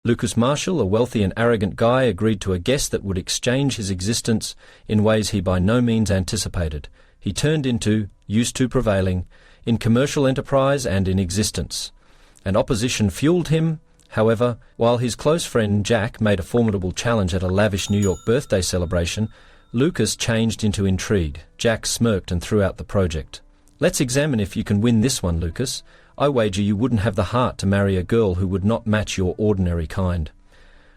Lucas Marshall, a wealthy and arrogant guy, agreed to a guest that would exchange his existence in ways he by no means anticipated. He turned into, used to prevailing, in commercial enterprise and in existence. And opposition fueled him. However, while his close friend Jack made a formidable challenge at a lavish New York birthday celebration, Lucas changed into intrigue. Jack smirked and threw out the project. "Let's examine if you can win this one, Lucas. I wager you wouldn't have the heart to marry a girl who would not match your ordinary kind."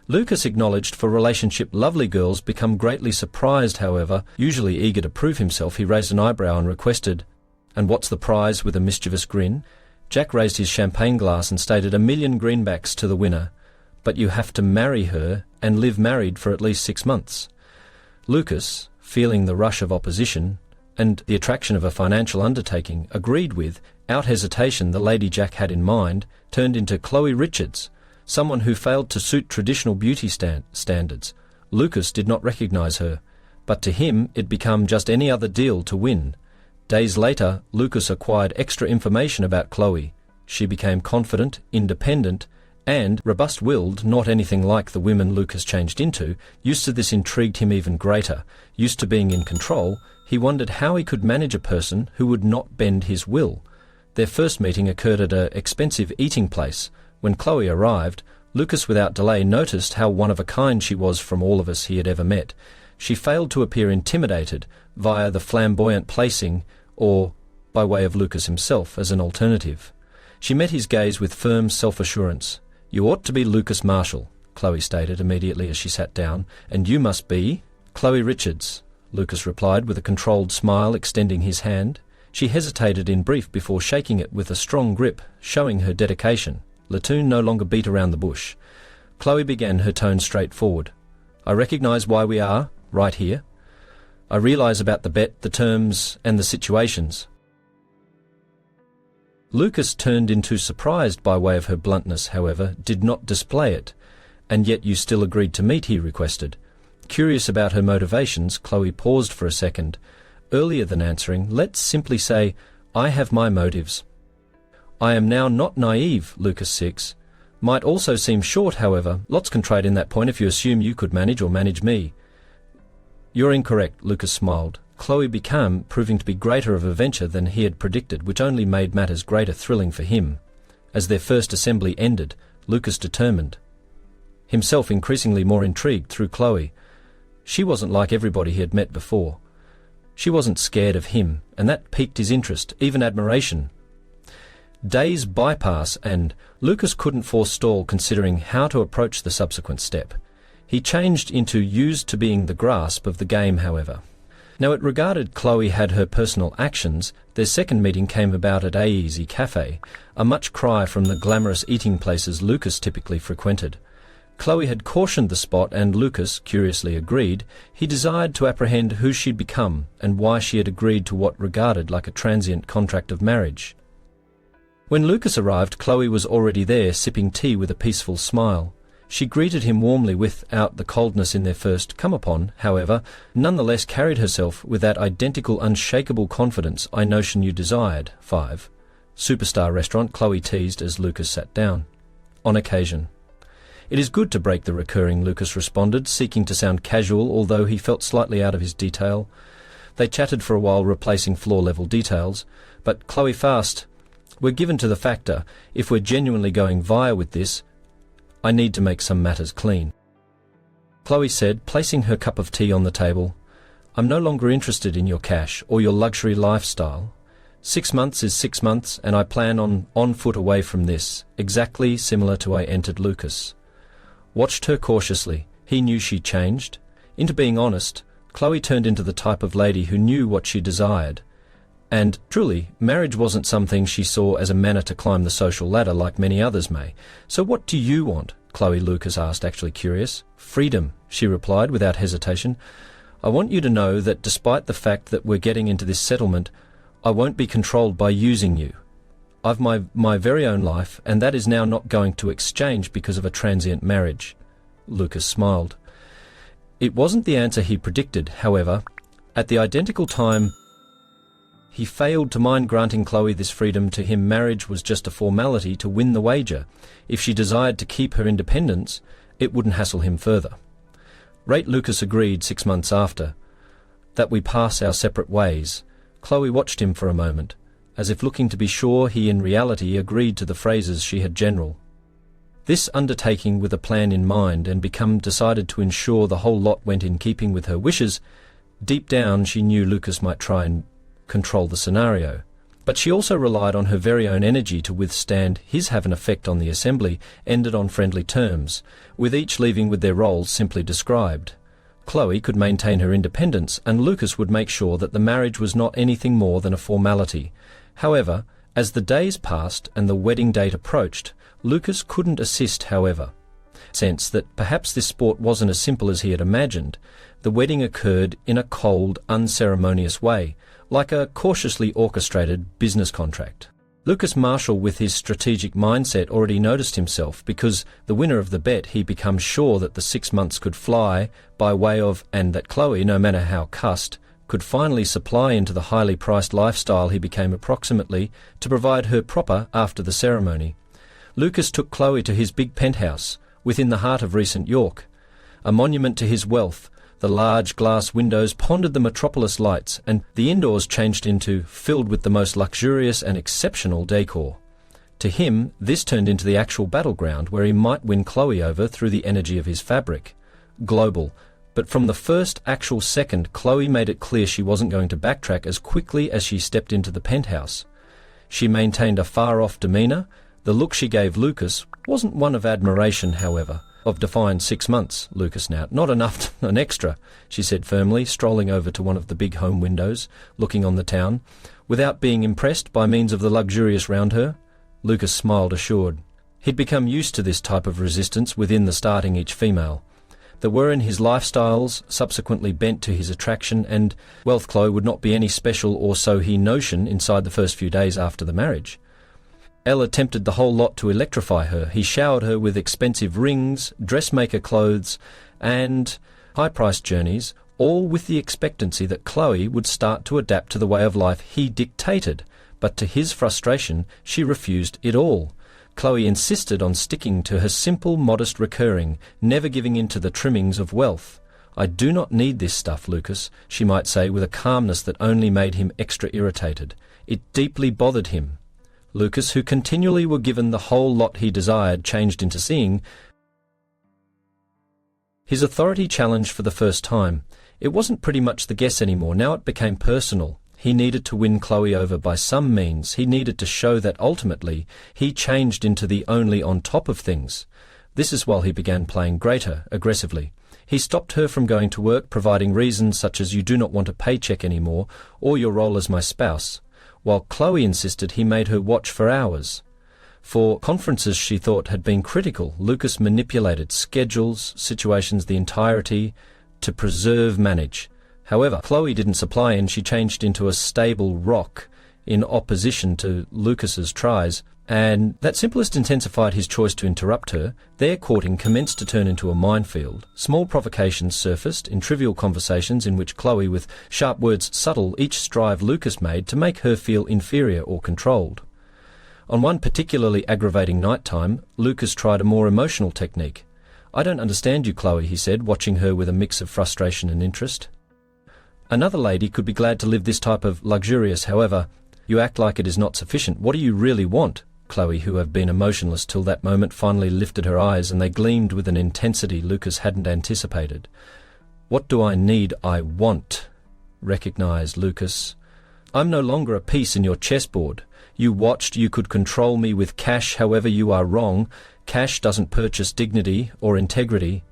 Lucas acknowledged for relationship lovely girls become greatly surprised, however. Usually eager to prove himself, he raised an eyebrow and requested, "And what's the prize?" with a mischievous grin. Jack raised his champagne glass and stated, "1,000,000 greenbacks to the winner, but you have to marry her and live married for at least 6 months. Lucas, feeling the rush of opposition and the attraction of a financial undertaking, agreed with, out hesitation, the lady Jack had in mind, turned into Chloe Richards, someone who failed to suit traditional beauty standards. Lucas did not recognize her, but to him it became just any other deal to win. Days later, Lucas acquired extra information about Chloe. She became confident, independent, and robust-willed, not anything like the women Lucas changed into. Used to this intrigued him even greater. Used to being in control, he wondered how he could manage a person who would not bend his will. Their first meeting occurred at an expensive eating place. When Chloe arrived, Lucas without delay noticed how one-of-a-kind she was from all of us he had ever met. She failed to appear intimidated via the flamboyant placing or by way of Lucas himself as an alternative. She met his gaze with firm self-assurance. "You ought to be Lucas Marshall," Chloe stated immediately as she sat down, "and you must be—" "Chloe Richards," Lucas replied with a controlled smile, extending his hand. She hesitated in brief before shaking it with a strong grip, showing her dedication. Latoon no longer beat around the bush. Chloe began, her tone straightforward. "I recognize why we are right here. I realize about the bet, the terms, and the situations." Lucas turned into surprised by way of her bluntness, however, did not display it. "And yet you still agreed to meet," he requested. Curious about her motivations, Chloe paused for a second. Earlier than answering, let's simply say, "I have my motives." "I am now not naive," Lucas 6. Might also seem short, however. Lots can trade in that point if you assume you could manage or manage me. "You're incorrect," Lucas smiled. Chloe became proving to be greater of a venture than he had predicted, which only made matters greater thrilling for him. As their first assembly ended, Lucas determined, himself increasingly more intrigued through Chloe. She wasn't like everybody he had met before. She wasn't scared of him, and that piqued his interest, even admiration. Days bypass, and Lucas couldn't forestall considering how to approach the subsequent step. He changed into used to being the grasp of the game, however. Now it regarded Chloe had her personal actions. Their second meeting came about at Easy Cafe, a much cry from the glamorous eating places Lucas typically frequented. Chloe had cautioned the spot, and Lucas curiously agreed. He desired to apprehend who she'd become and why she had agreed to what regarded like a transient contract of marriage. When Lucas arrived, Chloe was already there, sipping tea with a peaceful smile. She greeted him warmly without the coldness in their first come-upon, however, nonetheless carried herself with that identical unshakable confidence I notion you desired. 5. Superstar restaurant, Chloe teased as Lucas sat down. "On occasion." "It is good to break the recurring," Lucas responded, seeking to sound casual, although he felt slightly out of his detail. They chatted for a while, replacing floor-level details. "But Chloe fast, we're given to the factor. If we're genuinely going via with this, I need to make some matters clean." Chloe said, placing her cup of tea on the table, "I'm no longer interested in your cash or your luxury lifestyle. 6 months is 6 months, and I plan on foot away from this, exactly similar to I entered Lucas." Watched her cautiously. He knew she changed. Into being honest, Chloe turned into the type of lady who knew what she desired. And, truly, marriage wasn't something she saw as a manner to climb the social ladder like many others may. "So what do you want?" Chloe, Lucas asked, actually curious. "Freedom," she replied without hesitation. "I want you to know that despite the fact that we're getting into this settlement, I won't be controlled by using you. I've my very own life, and that is now not going to exchange because of a transient marriage." Lucas smiled. It wasn't the answer he predicted, however. At the identical time, He failed to mind granting Chloe this freedom. To him, marriage was just a formality to win the wager. If she desired to keep her independence, it wouldn't hassle him further. Rate Lucas agreed 6 months after that we pass our separate ways. Chloe watched him for a moment, as if looking to be sure he in reality agreed to the phrases she had general. This undertaking with a plan in mind and become decided to ensure the whole lot went in keeping with her wishes. Deep down she knew Lucas might try and control the scenario, but she also relied on her very own energy to withstand his have an effect on the assembly ended on friendly terms, with each leaving with their roles simply described. Chloe could maintain her independence, and Lucas would make sure that the marriage was not anything more than a formality. However, as the days passed and the wedding date approached, Lucas couldn't assist, however. Sense that perhaps this sport wasn't as simple as he had imagined. The wedding occurred in a cold, unceremonious way, like a cautiously orchestrated business contract. Lucas Marshall, with his strategic mindset, already noticed himself, because the winner of the bet, he became sure that the 6 months could fly by way of, and that Chloe, no matter how cussed, could finally supply into the highly priced lifestyle he became approximately to provide her proper after the ceremony. Lucas took Chloe to his big penthouse within the heart of recent York. A monument to his wealth, the large glass windows pondered the metropolis lights, and the indoors changed into filled with the most luxurious and exceptional decor. To him, this turned into the actual battleground where he might win Chloe over through the energy of his fabric. Global. But from the first actual second, Chloe made it clear she wasn't going to backtrack as quickly as she stepped into the penthouse. She maintained a far-off demeanour. The look she gave Lucas wasn't one of admiration, however. Of defined 6 months, Lucas now. Not enough, an extra, she said firmly, strolling over to one of the big home windows, looking on the town. Without being impressed by means of the luxurious round her, Lucas smiled assured. He'd become used to this type of resistance within the starting each female. There were in his lifestyles subsequently bent to his attraction, and wealth Chloe would not be any special, or so he notioned inside the first few days after the marriage. Elle attempted the whole lot to electrify her. He showered her with expensive rings, dressmaker clothes, and high-priced journeys, all with the expectancy that Chloe would start to adapt to the way of life he dictated. But to his frustration, she refused it all. Chloe insisted on sticking to her simple, modest recurring, never giving in to the trimmings of wealth. "I do not need this stuff, Lucas," she might say with a calmness that only made him extra irritated. It deeply bothered him. Lucas, who continually were given the whole lot he desired, changed into seeing. His authority challenged for the first time. It wasn't pretty much the guess anymore. Now it became personal. He needed to win Chloe over by some means. He needed to show that ultimately he changed into the only on top of things. This is while he began playing greater, aggressively. He stopped her from going to work, providing reasons such as "you do not want a paycheck anymore," or "your role as my spouse." While Chloe insisted he made her watch for hours. For conferences she thought had been critical, Lucas manipulated schedules, situations, the entirety, to preserve manage. However, Chloe didn't supply, and she changed into a stable rock in opposition to Lucas's tries, and that simplest intensified his choice to interrupt her. Their courting commenced to turn into a minefield. Small provocations surfaced in trivial conversations in which Chloe, with sharp words subtle, each strive Lucas made to make her feel inferior or controlled. On one particularly aggravating night time, Lucas tried a more emotional technique. "I don't understand you, Chloe," he said, watching her with a mix of frustration and interest. "Another lady could be glad to live this type of luxurious, however, you act like it is not sufficient. What do you really want?" Chloe, who had been emotionless till that moment, finally lifted her eyes, and they gleamed with an intensity Lucas hadn't anticipated. "What do I need? I want," recognized Lucas. "I'm no longer a piece in your chessboard. You watched you could control me with cash. However, you are wrong. Cash doesn't purchase dignity or integrity.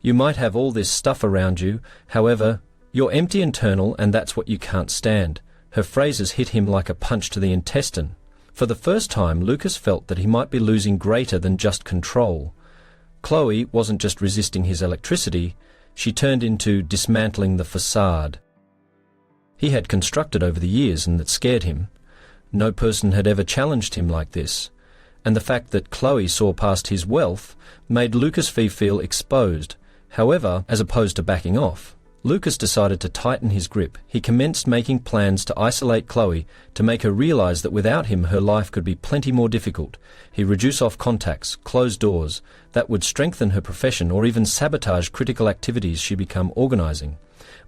You might have all this stuff around you, however, you're empty internal, and that's what you can't stand." Her phrases hit him like a punch to the intestine. For the first time, Lucas felt that he might be losing greater than just control. Chloe wasn't just resisting his electricity, she turned into dismantling the facade he had constructed over the years, and that scared him. No person had ever challenged him like this, and the fact that Chloe saw past his wealth made Lucas feel exposed. However, as opposed to backing off, Lucas decided to tighten his grip. He commenced making plans to isolate Chloe, to make her realize that without him her life could be plenty more difficult. He reduced off contacts, closed doors, that would strengthen her profession or even sabotage critical activities she began organizing.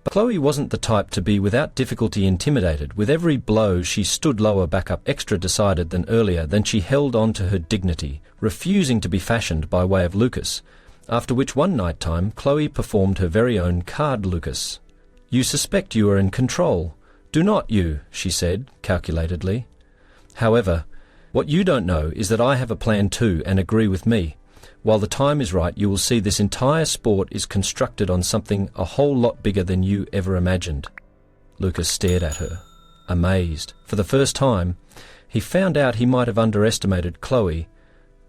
But Chloe wasn't the type to be without difficulty intimidated. With every blow she stood lower, back up, extra decided than earlier. Then she held on to her dignity, refusing to be fashioned by way of Lucas. After which one night time Chloe performed her very own card Lucas. "You suspect you are in control. Do not you?" she said, calculatedly. "However, what you don't know is that I have a plan too and agree with me. While the time is right, you will see this entire sport is constructed on something a whole lot bigger than you ever imagined." Lucas stared at her, amazed. For the first time, he found out he might have underestimated Chloe,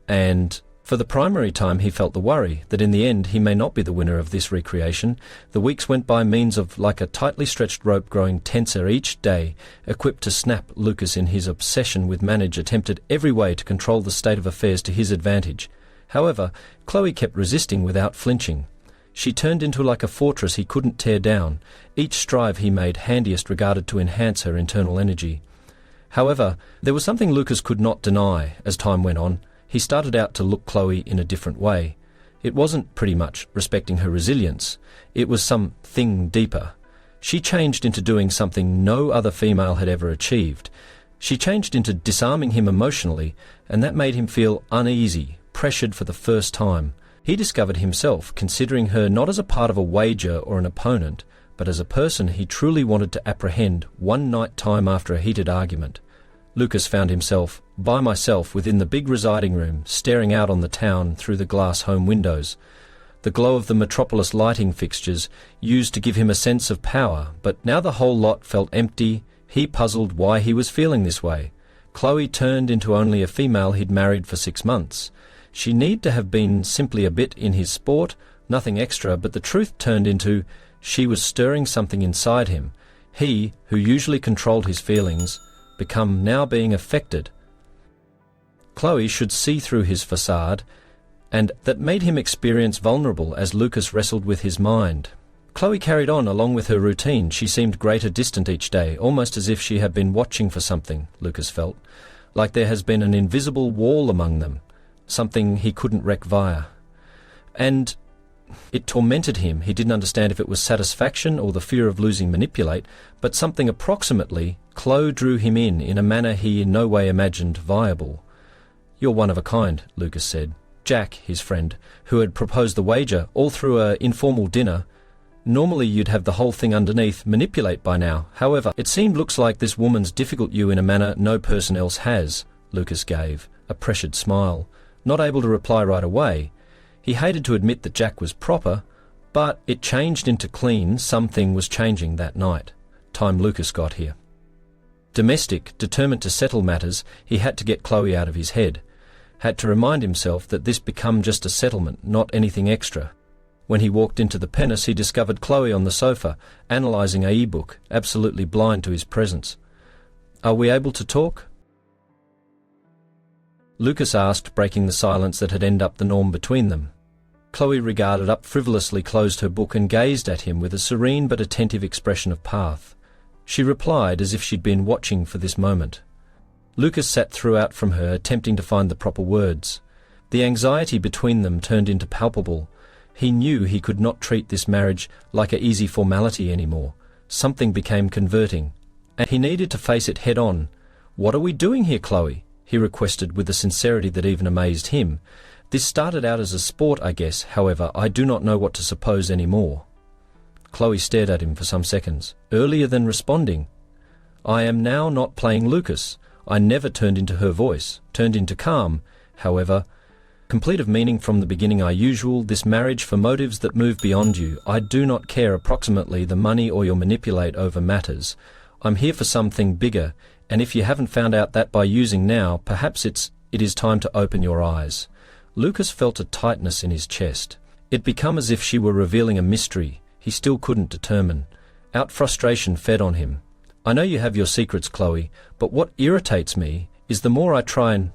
and for the primary time he felt the worry that in the end he may not be the winner of this recreation. The weeks went by means of like a tightly stretched rope, growing tenser each day. Equipped to snap, Lucas in his obsession with manage attempted every way to control the state of affairs to his advantage. However, Chloe kept resisting without flinching. She turned into like a fortress he couldn't tear down, each strive he made handiest regarded to enhance her internal energy. However, there was something Lucas could not deny. As time went on, he started out to look Chloe in a different way. It wasn't pretty much respecting her resilience. It was something deeper. She changed into doing something no other female had ever achieved. She changed into disarming him emotionally, and that made him feel uneasy, pressured for the first time. He discovered himself considering her not as a part of a wager or an opponent, but as a person he truly wanted to apprehend one night time after a heated argument. Lucas found himself by myself within the big residing room, staring out on the town through the glass home windows. The glow of the metropolis lighting fixtures used to give him a sense of power, but now the whole lot felt empty. He puzzled why he was feeling this way. Chloe turned into only a female he'd married for 6 months. She need to have been simply a bit in his sport, nothing extra, but the truth turned into she was stirring something inside him. He, who usually controlled his feelings, become now being affected. Chloe should see through his facade, and that made him experience vulnerable as Lucas wrestled with his mind. Chloe carried on along with her routine. She seemed greater distant each day, almost as if she had been watching for something, Lucas felt, like there has been an invisible wall among them, something he couldn't wreck via. And it tormented him. He didn't understand if it was satisfaction or the fear of losing manipulate, but something approximately. Chloe drew him in a manner he in no way imagined viable. "You're one of a kind," Lucas said. Jack, his friend, who had proposed the wager all through a informal dinner. Normally you'd have the whole thing underneath, manipulate by now. However, it seemed looks like this woman's difficult you in a manner no person else has. Lucas gave a pressured smile, not able to reply right away. He hated to admit that Jack was proper, but it changed into clean. Something was changing that night. Time Lucas got here. Domestic, determined to settle matters, he had to get Chloe out of his head. Had to remind himself that this become just a settlement, not anything extra. When he walked into the Pennis, he discovered Chloe on the sofa, analysing a e-book, absolutely blind to his presence. "Are we able to talk?" Lucas asked, breaking the silence that had ended up the norm between them. Chloe regarded up, frivolously closed her book and gazed at him with a serene but attentive expression of path. She replied as if she'd been watching for this moment. Lucas sat throughout from her, attempting to find the proper words. The anxiety between them turned into palpable. He knew he could not treat this marriage like an easy formality anymore. Something became converting, and he needed to face it head on. "What are we doing here, Chloe?" he requested with a sincerity that even amazed him. "This started out as a sport, I guess. However, I do not know what to suppose any more." Chloe stared at him for some seconds, earlier than responding. "I am now not playing Lucas." I never turned into her voice, turned into calm. However, complete of meaning from the beginning, this marriage for motives that move beyond you. I do not care approximately the money or your manipulate over matters. I'm here for something bigger, and if you haven't found out that by using now, perhaps it is time to open your eyes. Lucas felt a tightness in his chest. It became as if she were revealing a mystery he still couldn't determine. Out frustration fed on him. "I know you have your secrets, Chloe, but what irritates me is the more I try and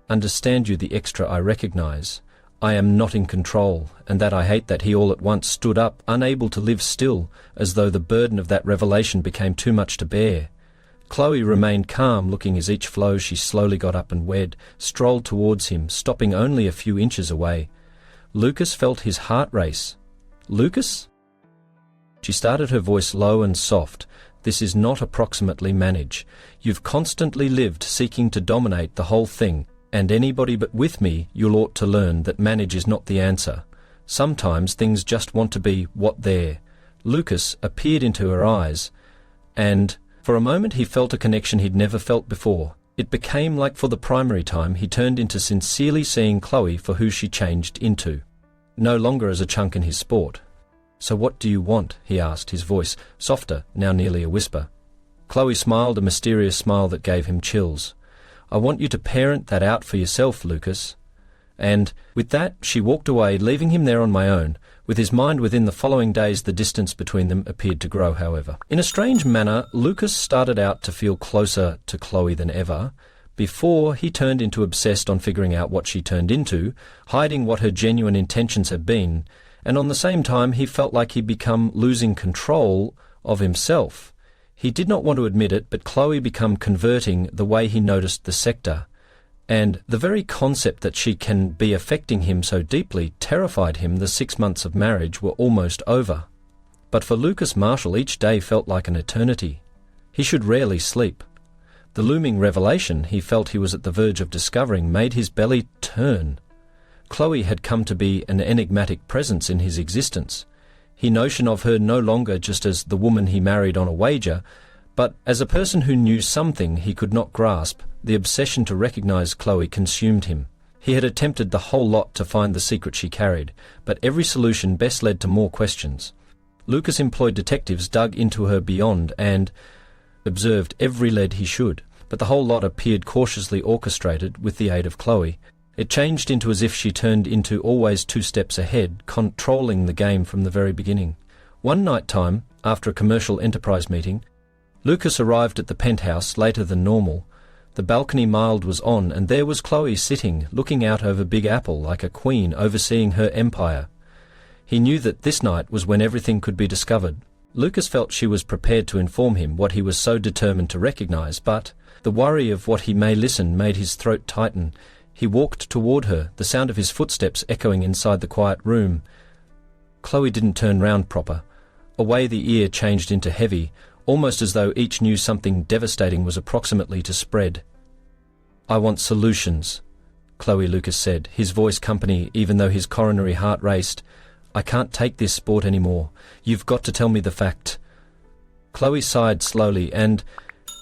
understand you, the extra I recognize. I am not in control, and that I hate that he all at once stood up, unable to live still, as though the burden of that revelation became too much to bear. Chloe remained calm, looking as each flow she slowly got up and strolled towards him, stopping only a few inches away. Lucas felt his heart race. "Lucas?" She started, her voice low and soft. "This is not approximately manage. You've constantly lived seeking to dominate the whole thing, and anybody but with me you'll ought to learn that manage is not the answer. Sometimes things just want to be what they're." Lucas appeared into her eyes, and for a moment he felt a connection he'd never felt before. It became like for the primary time he turned into sincerely seeing Chloe for who she changed into, no longer as a chunk in his sport. "So what do you want?" he asked, his voice softer, now nearly a whisper. Chloe smiled, a mysterious smile that gave him chills. "I want you to parent that out for yourself, Lucas." And with that she walked away, leaving him there on my own. With his mind within the following days, the distance between them appeared to grow, however. In a strange manner, Lucas started out to feel closer to Chloe than ever. Before, he turned into obsessed on figuring out what she turned into, hiding what her genuine intentions had been, and on the same time he felt like he'd become losing control of himself. He did not want to admit it, but Chloe became converting the way he noticed the sector, and the very concept that she can be affecting him so deeply terrified him. The 6 months of marriage were almost over. But for Lucas Marshall, each day felt like an eternity. He should rarely sleep. The looming revelation he felt he was at the verge of discovering made his belly turn. Chloe had come to be an enigmatic presence in his existence. He notion of her no longer just as the woman he married on a wager, but as a person who knew something he could not grasp. The obsession to recognize Chloe consumed him. He had attempted the whole lot to find the secret she carried, but every solution best led to more questions. Lucas employed detectives, dug into her beyond, and observed every lead he should, but the whole lot appeared cautiously orchestrated with the aid of Chloe. It changed into as if she turned into always 2 steps ahead, controlling the game from the very beginning. One night time, after a commercial enterprise meeting, Lucas arrived at the penthouse later than normal. The balcony mild was on, and there was Chloe sitting, looking out over Big Apple like a queen overseeing her empire. He knew that this night was when everything could be discovered. Lucas felt she was prepared to inform him what he was so determined to recognize, but the worry of what he may listen made his throat tighten. He walked toward her, the sound of his footsteps echoing inside the quiet room. Chloe didn't turn round proper. Away the ear changed into heavy, almost as though each knew something devastating was approximately to spread. "I want solutions," Chloe, Lucas said, his voice company even though his coronary heart raced. "I can't take this sport anymore. You've got to tell me the fact." Chloe sighed slowly and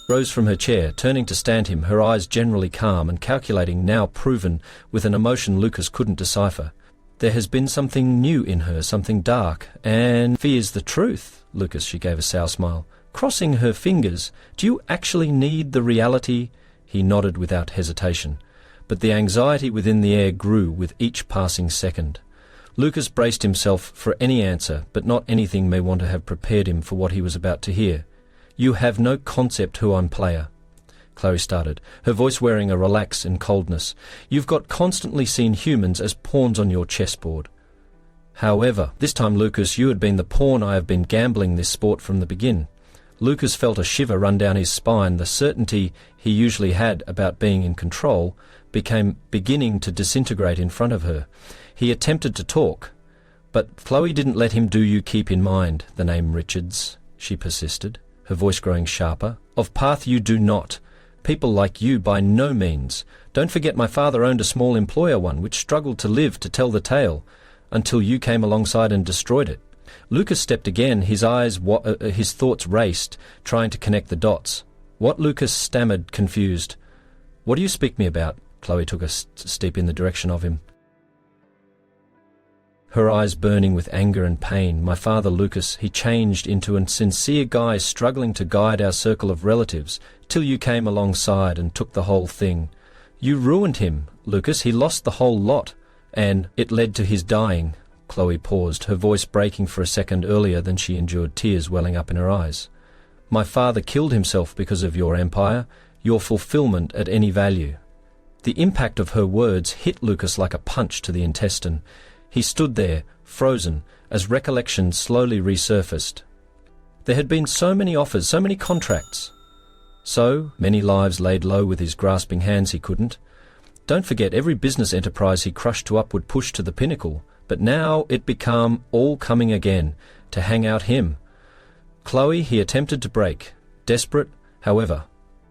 rose from her chair, turning to stand him, her eyes generally calm and calculating, now proven with an emotion Lucas couldn't decipher. There has been something new in her, something dark, and fears the truth. Lucas, she gave a sour smile, crossing her fingers. "Do you actually need the reality?" He nodded without hesitation, but the anxiety within the air grew with each passing second. Lucas braced himself for any answer, but not anything may want to have prepared him for what he was about to hear. "You have no concept who I'm, player," Chloe started, her voice wearing a relax and coldness. "You've got constantly seen humans as pawns on your chessboard. However, this time, Lucas, you had been the pawn I have been gambling this sport from the begin." Lucas felt a shiver run down his spine. The certainty he usually had about being in control became beginning to disintegrate in front of her. He attempted to talk, but Chloe didn't let him. "Do you keep in mind the name Richards?" she persisted, her voice growing sharper. "Of path you do not. People like you by no means. Don't forget my father owned a small employer one which struggled to live to tell the tale, until you came alongside and destroyed it." Lucas stepped again, his thoughts raced, trying to connect the dots. "What?" Lucas stammered, confused. "What do you speak me about?" Chloe took a step in the direction of him, her eyes burning with anger and pain. "My father, Lucas, he changed into a sincere guy struggling to guide our circle of relatives, till you came alongside and took the whole thing. You ruined him, Lucas. He lost the whole lot, and it led to his dying." Chloe paused, her voice breaking for a second earlier than she endured, tears welling up in her eyes. "My father killed himself because of your empire, your fulfillment at any value." The impact of her words hit Lucas like a punch to the intestine. He stood there, frozen, as recollections slowly resurfaced. There had been so many offers, so many contracts. So many lives laid low with his grasping hands he couldn't. Don't forget every business enterprise he crushed to upward push to the pinnacle, but now it became all coming again, to hang out him. Chloe he attempted to break, desperate, however.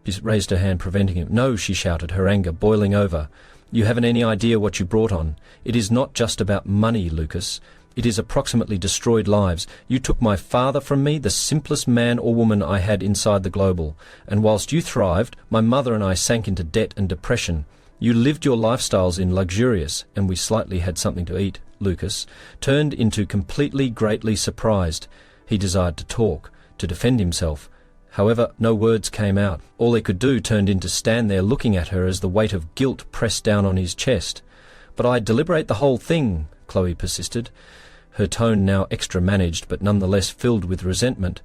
She raised her hand, preventing him. "No," she shouted, her anger boiling over. "You haven't any idea what you brought on. It is not just about money, Lucas. It is approximately destroyed lives. You took my father from me, the simplest man or woman I had inside the global. And whilst you thrived, my mother and I sank into debt and depression. You lived your lifestyles in luxurious, and we slightly had something to eat." Lucas turned into completely, greatly surprised. He desired to talk, to defend himself. However, no words came out. All he could do turned into stand there looking at her as the weight of guilt pressed down on his chest. "But I deliberate the whole thing," Chloe persisted, her tone now extra managed but nonetheless filled with resentment.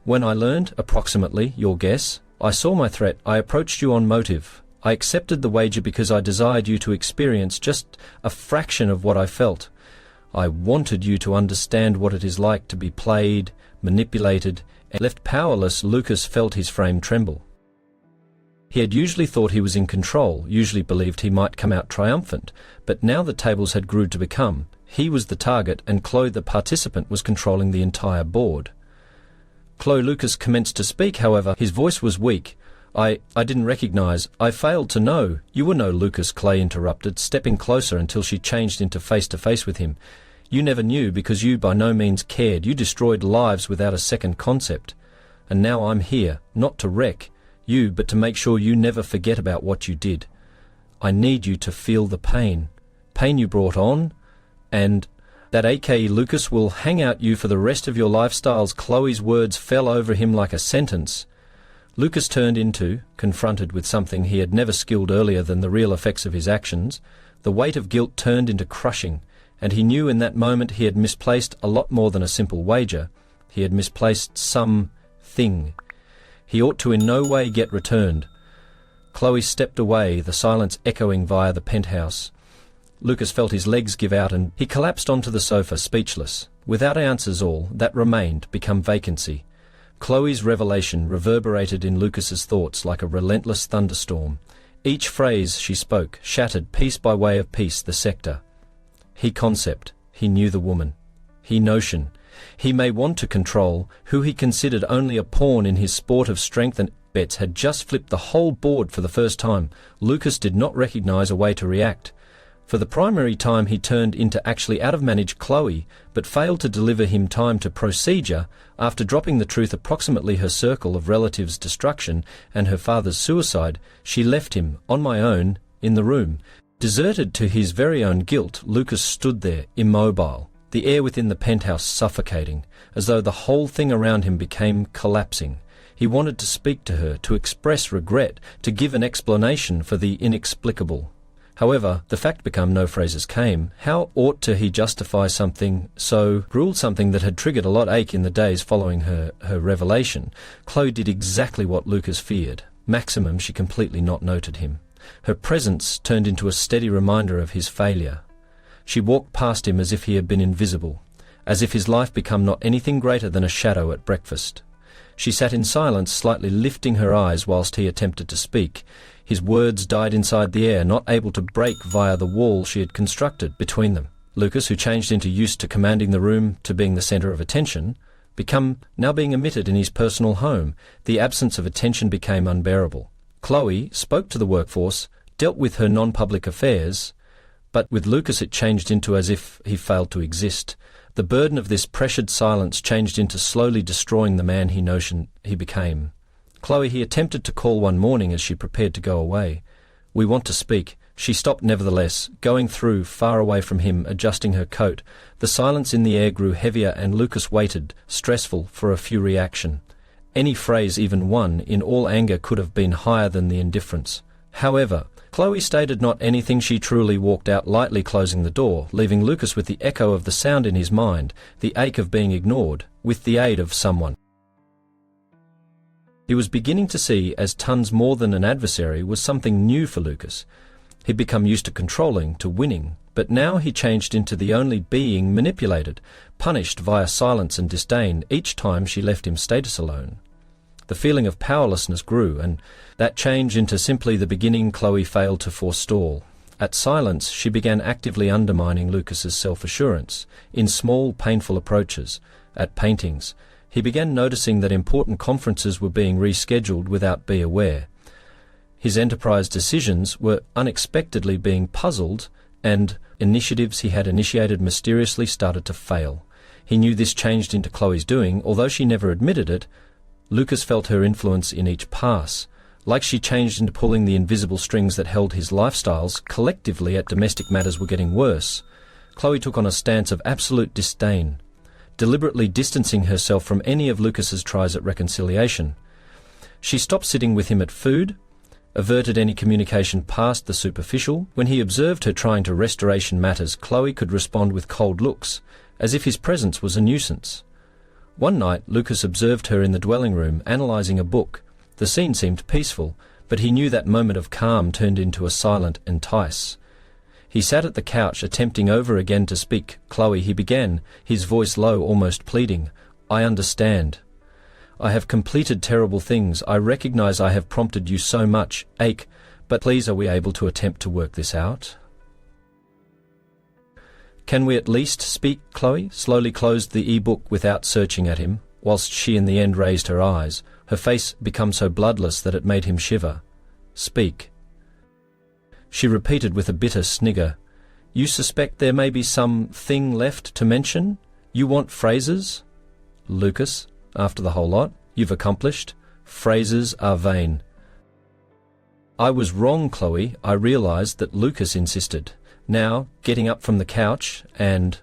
"When I learned, approximately, your guess, I saw my threat. I approached you on motive. I accepted the wager because I desired you to experience just a fraction of what I felt. I wanted you to understand what it is like to be played, manipulated, and left powerless." Lucas felt his frame tremble. He had usually thought he was in control, usually believed he might come out triumphant, but now the tables had grew to become. He was the target, and Chloe the participant was controlling the entire board. Chloe Lucas commenced to speak, however. His voice was weak. I didn't recognize. I failed to know. You were no Lucas," Clay interrupted, stepping closer until she changed into face-to-face with him. "You never knew because you by no means cared. You destroyed lives without a second concept. And now I'm here, not to wreck you, but to make sure you never forget about what you did. I need you to feel the pain you brought on, and that A.K. Lucas will hang out you for the rest of your lifestyles." Chloe's words fell over him like a sentence. Lucas turned into, confronted with something he had never skilled earlier than the real effects of his actions. The weight of guilt turned into crushing, and he knew in that moment he had misplaced a lot more than a simple wager. He had misplaced something. He ought to in no way get returned. Chloe stepped away, the silence echoing via the penthouse. Lucas felt his legs give out and he collapsed onto the sofa, speechless. Without answers, all that remained become vacancy. Chloe's revelation reverberated in Lucas's thoughts like a relentless thunderstorm. Each phrase she spoke shattered piece by way of piece the sector. He concept, he knew the woman. He notion, he may want to control, who he considered only a pawn in his sport of strength and bets had just flipped the whole board for the first time. Lucas did not recognize a way to react. For the primary time he turned into actually out-of-manage Chloe, but failed to deliver him time to procedure. After dropping the truth approximately her circle of relatives' destruction and her father's suicide, she left him, on my own, in the room. Deserted to his very own guilt, Lucas stood there, immobile, the air within the penthouse suffocating, as though the whole thing around him became collapsing. He wanted to speak to her, to express regret, to give an explanation for the inexplicable. However, the fact became no phrases came. How ought to he justify something so ruled, something that had triggered a lot ache in the days following her revelation? Chloe did exactly what Lucas feared. Maximum, she completely not noted him. Her presence turned into a steady reminder of his failure. She walked past him as if he had been invisible, as if his life become not anything greater than a shadow at breakfast. She sat in silence, slightly lifting her eyes whilst he attempted to speak. His words died inside the air, not able to break via the wall she had constructed between them. Lucas, who changed into used to commanding the room, to being the centre of attention, now being omitted in his personal home. The absence of attention became unbearable. Chloe spoke to the workforce, dealt with her non-public affairs, but with Lucas it changed into as if he failed to exist. The burden of this pressured silence changed into slowly destroying the man he became. Chloe he attempted to call one morning as she prepared to go away. "We want to speak." She stopped nevertheless, going through, far away from him, adjusting her coat. The silence in the air grew heavier and Lucas waited, stressful, for a few reaction. Any phrase, even one, in all anger could have been higher than the indifference. However, Chloe stated not anything. She truly walked out, lightly closing the door, leaving Lucas with the echo of the sound in his mind, the ache of being ignored, with the aid of someone. He was beginning to see as tons more than an adversary was something new for Lucas. He'd become used to controlling, to winning, but now he changed into the only being manipulated, punished via silence and disdain each time she left him status alone. The feeling of powerlessness grew, and that change into simply the beginning Chloe failed to forestall. At silence, she began actively undermining Lucas's self-assurance, in small, painful approaches. At paintings, he began noticing that important conferences were being rescheduled without being aware. His enterprise decisions were unexpectedly being puzzled, and initiatives he had initiated mysteriously started to fail. He knew this changed into Chloe's doing, although she never admitted it. Lucas felt her influence in each pass, like she changed into pulling the invisible strings that held his lifestyles. Collectively, at domestic matters were getting worse. Chloe took on a stance of absolute disdain, deliberately distancing herself from any of Lucas's tries at reconciliation. She stopped sitting with him at food, averted any communication past the superficial. When he observed her trying to restoration matters, Chloe could respond with cold looks, as if his presence was a nuisance. One night, Lucas observed her in the dwelling room, analysing a book. The scene seemed peaceful, but he knew that moment of calm turned into a silent entice. He sat at the couch, attempting over again to speak. "Chloe," he began, his voice low, almost pleading. "I understand. I have completed terrible things. I recognize I have prompted you so much ache, but please, are we able to attempt to work this out?" "Can we at least speak?" Chloe slowly closed the e-book without searching at him, whilst she in the end raised her eyes, her face become so bloodless that it made him shiver. "Speak." She repeated with a bitter snigger. "You suspect there may be some thing left to mention? You want phrases?" "Lucas, after the whole lot you've accomplished, phrases are vain." "I was wrong, Chloe." I realized that Lucas insisted. Now, getting up from the couch and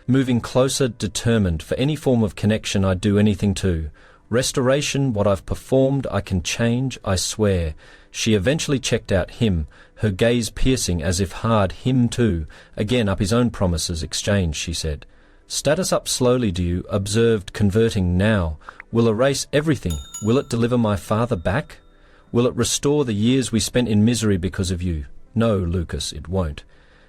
moving closer, determined. "For any form of connection I'd do anything to. Restoration, what I've performed, I can change, I swear." She eventually checked out him, her gaze piercing as if hard. "Him too." Again up his own promises exchanged, she said. "Status up slowly, do you?" Observed, converting now. "Will erase everything. Will it deliver my father back? Will it restore the years we spent in misery because of you?" "No, Lucas, it won't."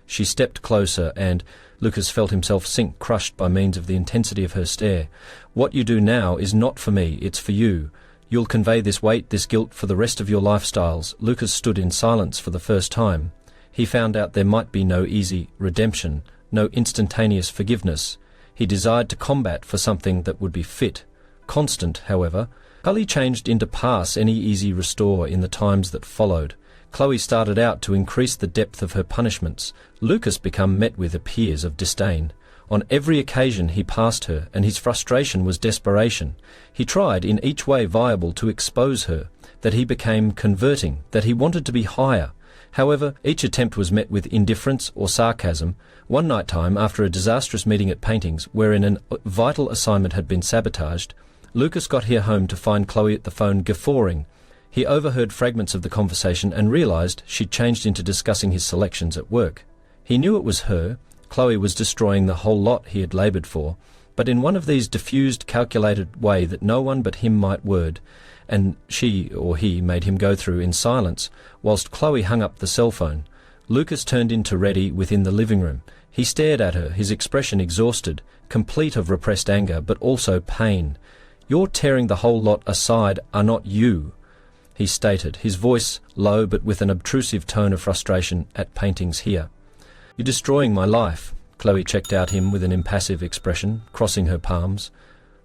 She stepped closer, and Lucas felt himself sink, crushed by means of the intensity of her stare. "What you do now is not for me, it's for you. You'll convey this weight, this guilt, for the rest of your lifestyles." Lucas stood in silence for the first time. He found out there might be no easy redemption, no instantaneous forgiveness. He desired to combat for something that would be fit, constant, however. Chloe changed into pass any easy restore in the times that followed. Chloe started out to increase the depth of her punishments. Lucas became met with appeals of disdain. On every occasion he passed her, and his frustration was desperation. He tried in each way viable to expose her, that he became converting, that he wanted to be higher. However, each attempt was met with indifference or sarcasm. One night time, after a disastrous meeting at paintings, wherein a vital assignment had been sabotaged, Lucas got here home to find Chloe at the phone guffawing. He overheard fragments of the conversation and realized she'd changed into discussing his selections at work. He knew it was her. Chloe was destroying the whole lot he had laboured for, but in one of these diffused, calculated way that no one but him might word, and she or he made him go through in silence, whilst Chloe hung up the cell phone. Lucas turned into Reddy within the living room. He stared at her, his expression exhausted, complete of repressed anger, but also pain. "You're tearing the whole lot aside, are not you," he stated, his voice low but with an obtrusive tone of frustration. "At paintings here. You're destroying my life." Chloe checked out him with an impassive expression, crossing her palms.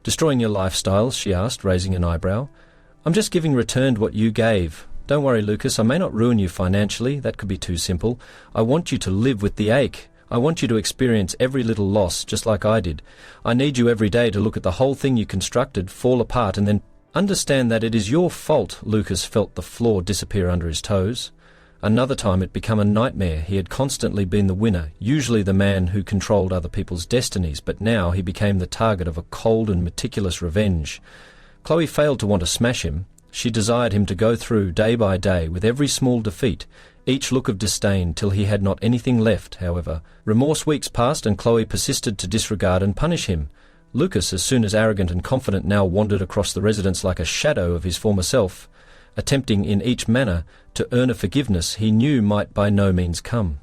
"Destroying your lifestyles?" she asked, raising an eyebrow. "I'm just giving returned what you gave. Don't worry, Lucas, I may not ruin you financially, that could be too simple. I want you to live with the ache. I want you to experience every little loss, just like I did. I need you every day to look at the whole thing you constructed fall apart and then understand that it is your fault." Lucas felt the floor disappear under his toes. Another time it became a nightmare. He had constantly been the winner, usually the man who controlled other people's destinies, but now he became the target of a cold and meticulous revenge. Chloe failed to want to smash him. She desired him to go through day by day with every small defeat, each look of disdain, till he had not anything left. However, remorse weeks passed and Chloe persisted to disregard and punish him. Lucas, as soon as arrogant and confident, now wandered across the residence like a shadow of his former self. attempting in each manner to earn a forgiveness he knew might by no means come.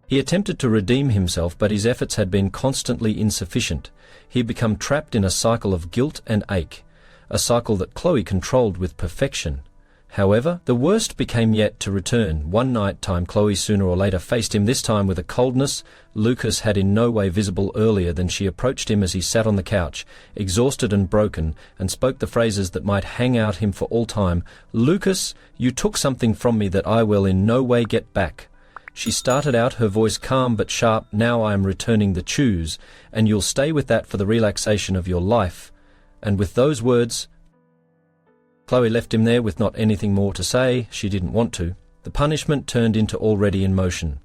He attempted to redeem himself, but his efforts had been constantly insufficient. He had become trapped in a cycle of guilt and ache, a cycle that Chloe controlled with perfection. However, the worst became yet to return. One night time, Chloe sooner or later faced him, this time with a coldness Lucas had in no way visible earlier than she approached him as he sat on the couch, exhausted and broken, and spoke the phrases that might hang out him for all time. "Lucas, you took something from me that I will in no way get back." She started out, her voice calm but sharp. "Now I am returning the choose, and you'll stay with that for the relaxation of your life." And with those words, Chloe left him there with not anything more to say. She didn't want to. The punishment turned into already in motion,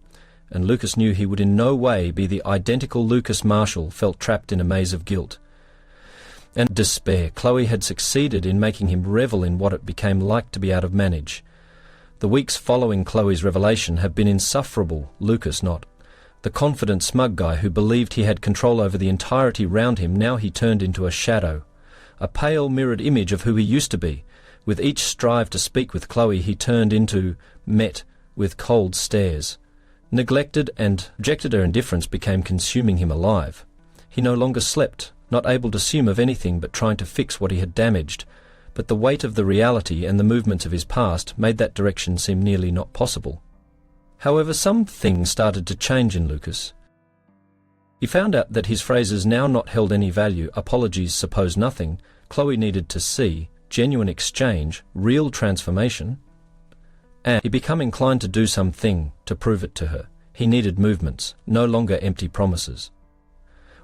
and Lucas knew he would in no way be the identical Lucas Marshall, felt trapped in a maze of guilt and despair. Chloe had succeeded in making him revel in what it became like to be out of manage. The weeks following Chloe's revelation have been insufferable. Lucas not. The confident, smug guy who believed he had control over the entirety round him, now he turned into a shadow, a pale mirrored image of who he used to be. With each strive to speak with Chloe, he turned into, met with cold stares. Neglected and rejected, her indifference became consuming him alive. He no longer slept, not able to assume of anything but trying to fix what he had damaged. But the weight of the reality and the movements of his past made that direction seem nearly not possible. However, some things started to change in Lucas. He found out that his phrases now not held any value. Apologies suppose nothing. Chloe needed to see genuine exchange, real transformation, and he became inclined to do something to prove it to her. He needed movements, no longer empty promises.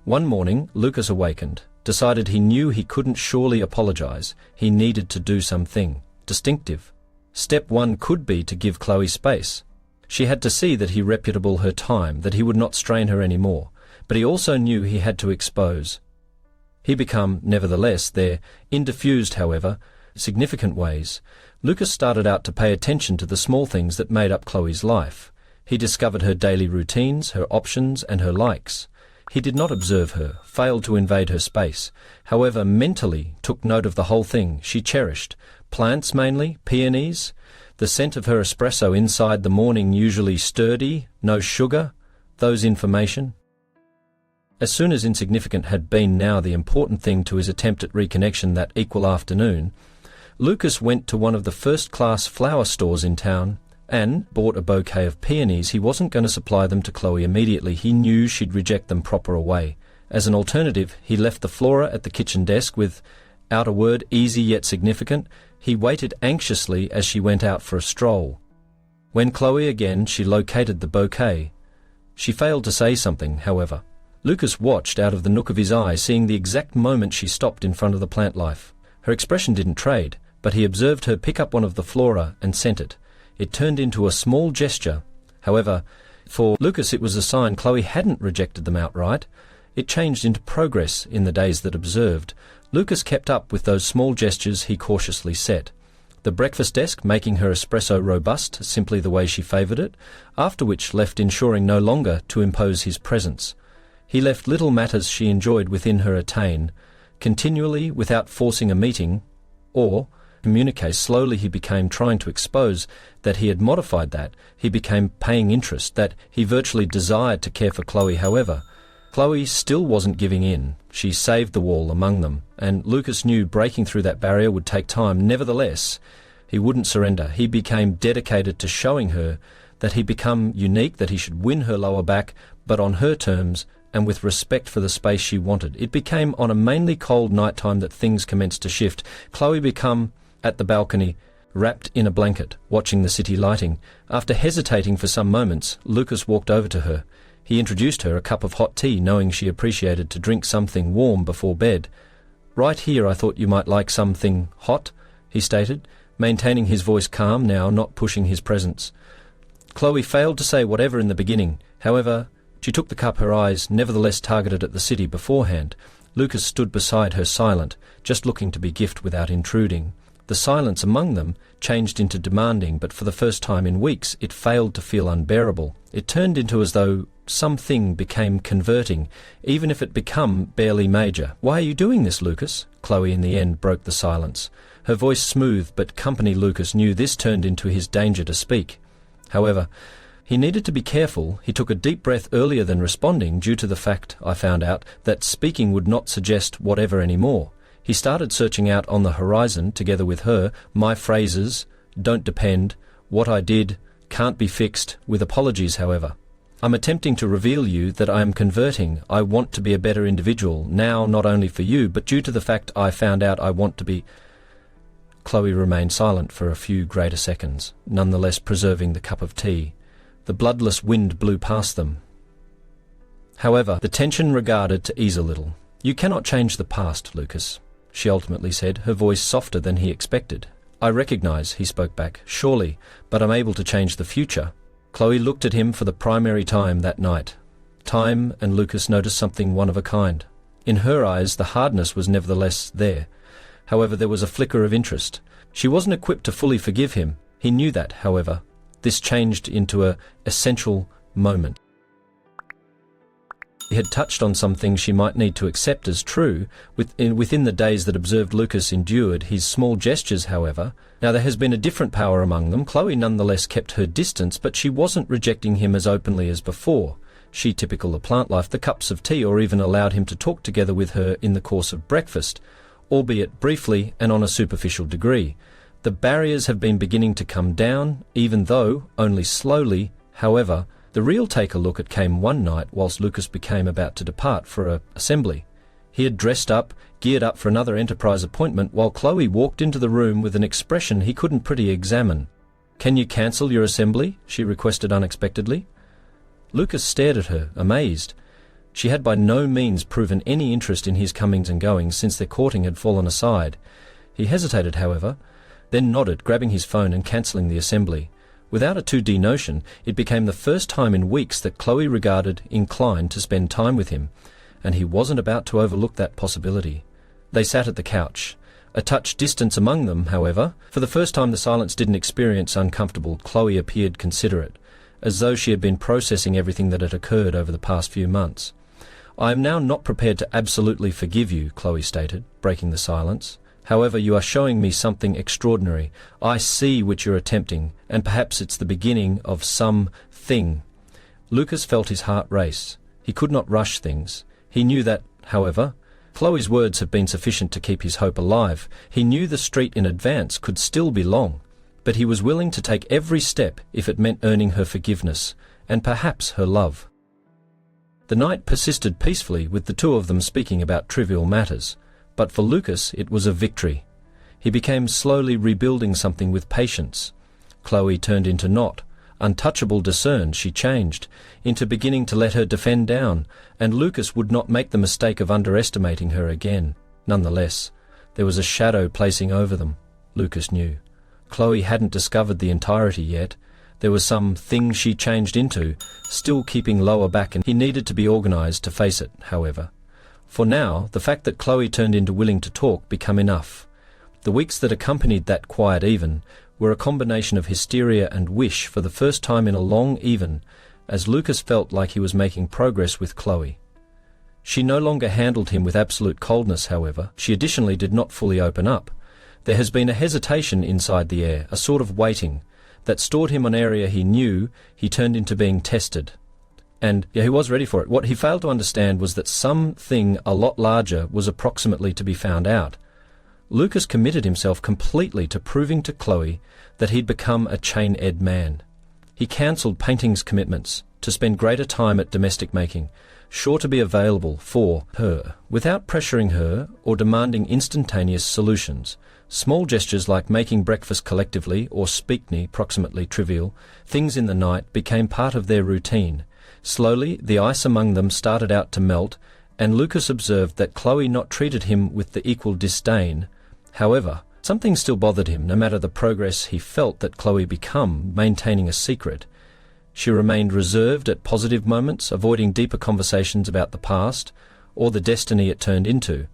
One morning, Lucas awakened, decided he knew he couldn't surely apologize. He needed to do something distinctive. Step one could be to give Chloe space. She had to see that he reputable her time, that he would not strain her any more. But he also knew he had to expose. He became, nevertheless, there, in diffused, however, significant ways. Lucas started out to pay attention to the small things that made up Chloe's life. He discovered her daily routines, her options, and her likes. He did not observe her, failed to invade her space. However, mentally took note of the whole thing she cherished. Plants mainly, peonies, the scent of her espresso inside the morning, usually sturdy, no sugar, those information. As soon as insignificant had been now the important thing to his attempt at reconnection that equal afternoon, Lucas went to one of the first-class flower stores in town and bought a bouquet of peonies. He wasn't going to supply them to Chloe immediately. He knew she'd reject them proper away. As an alternative, he left the flora at the kitchen desk without a word, easy yet significant. He waited anxiously as she went out for a stroll. When Chloe again, she located the bouquet. She failed to say something, however. Lucas watched out of the nook of his eye, seeing the exact moment she stopped in front of the plant life. Her expression didn't trade, but he observed her pick up one of the flora and scent it. It turned into a small gesture. However, for Lucas it was a sign Chloe hadn't rejected them outright. It changed into progress in the days that observed. Lucas kept up with those small gestures he cautiously set. The breakfast desk making her espresso robust, simply the way she favoured it, after which left ensuring no longer to impose his presence. He left little matters she enjoyed within her attain, continually without forcing a meeting, or communicate. Slowly he became trying to expose that he had modified that. He became paying interest, that he virtually desired to care for Chloe. However, Chloe still wasn't giving in. She saved the wall among them, and Lucas knew breaking through that barrier would take time. Nevertheless, he wouldn't surrender. He became dedicated to showing her that he'd become unique, that he should win her lower back, but on her terms, and with respect for the space she wanted. It became on a mainly cold night time that things commenced to shift. Chloe became at the balcony, wrapped in a blanket, watching the city lighting. After hesitating for some moments, Lucas walked over to her. He introduced her a cup of hot tea, knowing she appreciated to drink something warm before bed. "Right here, I thought you might like something hot," he stated, maintaining his voice calm now, not pushing his presence. Chloe failed to say whatever in the beginning. However, she took the cup, her eyes nevertheless targeted at the city beforehand. Lucas stood beside her silent, just looking to be gift without intruding. The silence among them changed into demanding, but for the first time in weeks it failed to feel unbearable. It turned into as though something became converting, even if it become barely major. "Why are you doing this, Lucas?" Chloe in the end broke the silence. her voice smooth but company. Lucas knew this turned into his danger to speak. However, he needed to be careful. He took a deep breath earlier than responding due to the fact, I found out, that speaking would not suggest whatever anymore. He started searching out on the horizon together with her, my phrases, don't depend, what I did, can't be fixed, with apologies however. I'm attempting to reveal you that I am converting. I want to be a better individual, now not only for you, but due to the fact I found out I want to be... Chloe remained silent for a few greater seconds, nonetheless preserving the cup of tea. The bloodless wind blew past them. However, the tension regarded to ease a little. You cannot change the past, Lucas, she ultimately said, her voice softer than he expected. I recognize, he spoke back, surely, but I'm able to change the future. Chloe looked at him for the primary time that night. Time, and Lucas noticed something one of a kind. In her eyes, the hardness was nevertheless there. However, there was a flicker of interest. She wasn't equipped to fully forgive him. He knew that, however. This changed into an essential moment. He had touched on some things she might need to accept as true. Within the days that observed, Lucas endured his small gestures, however. Now there has been a different power among them. Chloe nonetheless kept her distance, but she wasn't rejecting him as openly as before. She, typical of plant life, the cups of tea, or even allowed him to talk together with her in the course of breakfast, albeit briefly and on a superficial degree. The barriers have been beginning to come down, even though only slowly. However, the real take-a-look came one night whilst Lucas became about to depart for an assembly. He had dressed up, geared up for another enterprise appointment, while Chloe walked into the room with an expression he couldn't pretty examine. "Can you cancel your assembly?" she requested unexpectedly. Lucas stared at her, amazed. She had by no means proven any interest in his comings and goings since their courting had fallen aside. He hesitated, however, then nodded, grabbing his phone and cancelling the assembly. Without a 2D notion, it became the first time in weeks that Chloe regarded inclined to spend time with him, and he wasn't about to overlook that possibility. They sat at the couch, a touch distance among them, however. For the first time the silence didn't experience uncomfortable. Chloe appeared considerate, as though she had been processing everything that had occurred over the past few months. "I am now not prepared to absolutely forgive you," Chloe stated, breaking the silence. "However, you are showing me something extraordinary. I see what you're attempting, and perhaps it's the beginning of something." Lucas felt his heart race. He could not rush things. He knew that, however, Chloe's words had been sufficient to keep his hope alive. He knew the street in advance could still be long, but he was willing to take every step if it meant earning her forgiveness, and perhaps her love. The night persisted peacefully, with the two of them speaking about trivial matters. But for Lucas, it was a victory. He became slowly rebuilding something with patience. Chloe turned into not. Untouchable discerned, she changed, into beginning to let her defend down, and Lucas would not make the mistake of underestimating her again. Nonetheless, there was a shadow placing over them, Lucas knew. Chloe hadn't discovered the entirety yet. There was some thing she changed into, still keeping lower back, and he needed to be organized to face it, however. For now, the fact that Chloe turned into willing to talk became enough. The weeks that accompanied that quiet even were a combination of hysteria and wish for the first time in a long even, as Lucas felt like he was making progress with Chloe. She no longer handled him with absolute coldness, however. She additionally did not fully open up. There has been a hesitation inside the air, a sort of waiting, that stored him on area he knew. He turned into being tested. And he was ready for it. What he failed to understand was that something a lot larger was approximately to be found out. Lucas committed himself completely to proving to Chloe that he'd become a chain-ed man. He cancelled painting's commitments to spend greater time at domestic making, sure to be available for her, without pressuring her or demanding instantaneous solutions. Small gestures like making breakfast collectively or speakney, proximately trivial, things in the night became part of their routine. Slowly, the ice among them started out to melt, and Lucas observed that Chloe not treated him with the equal disdain. However, something still bothered him, no matter the progress he felt that Chloe become, maintaining a secret. She remained reserved at positive moments, avoiding deeper conversations about the past, or the destiny it turned into,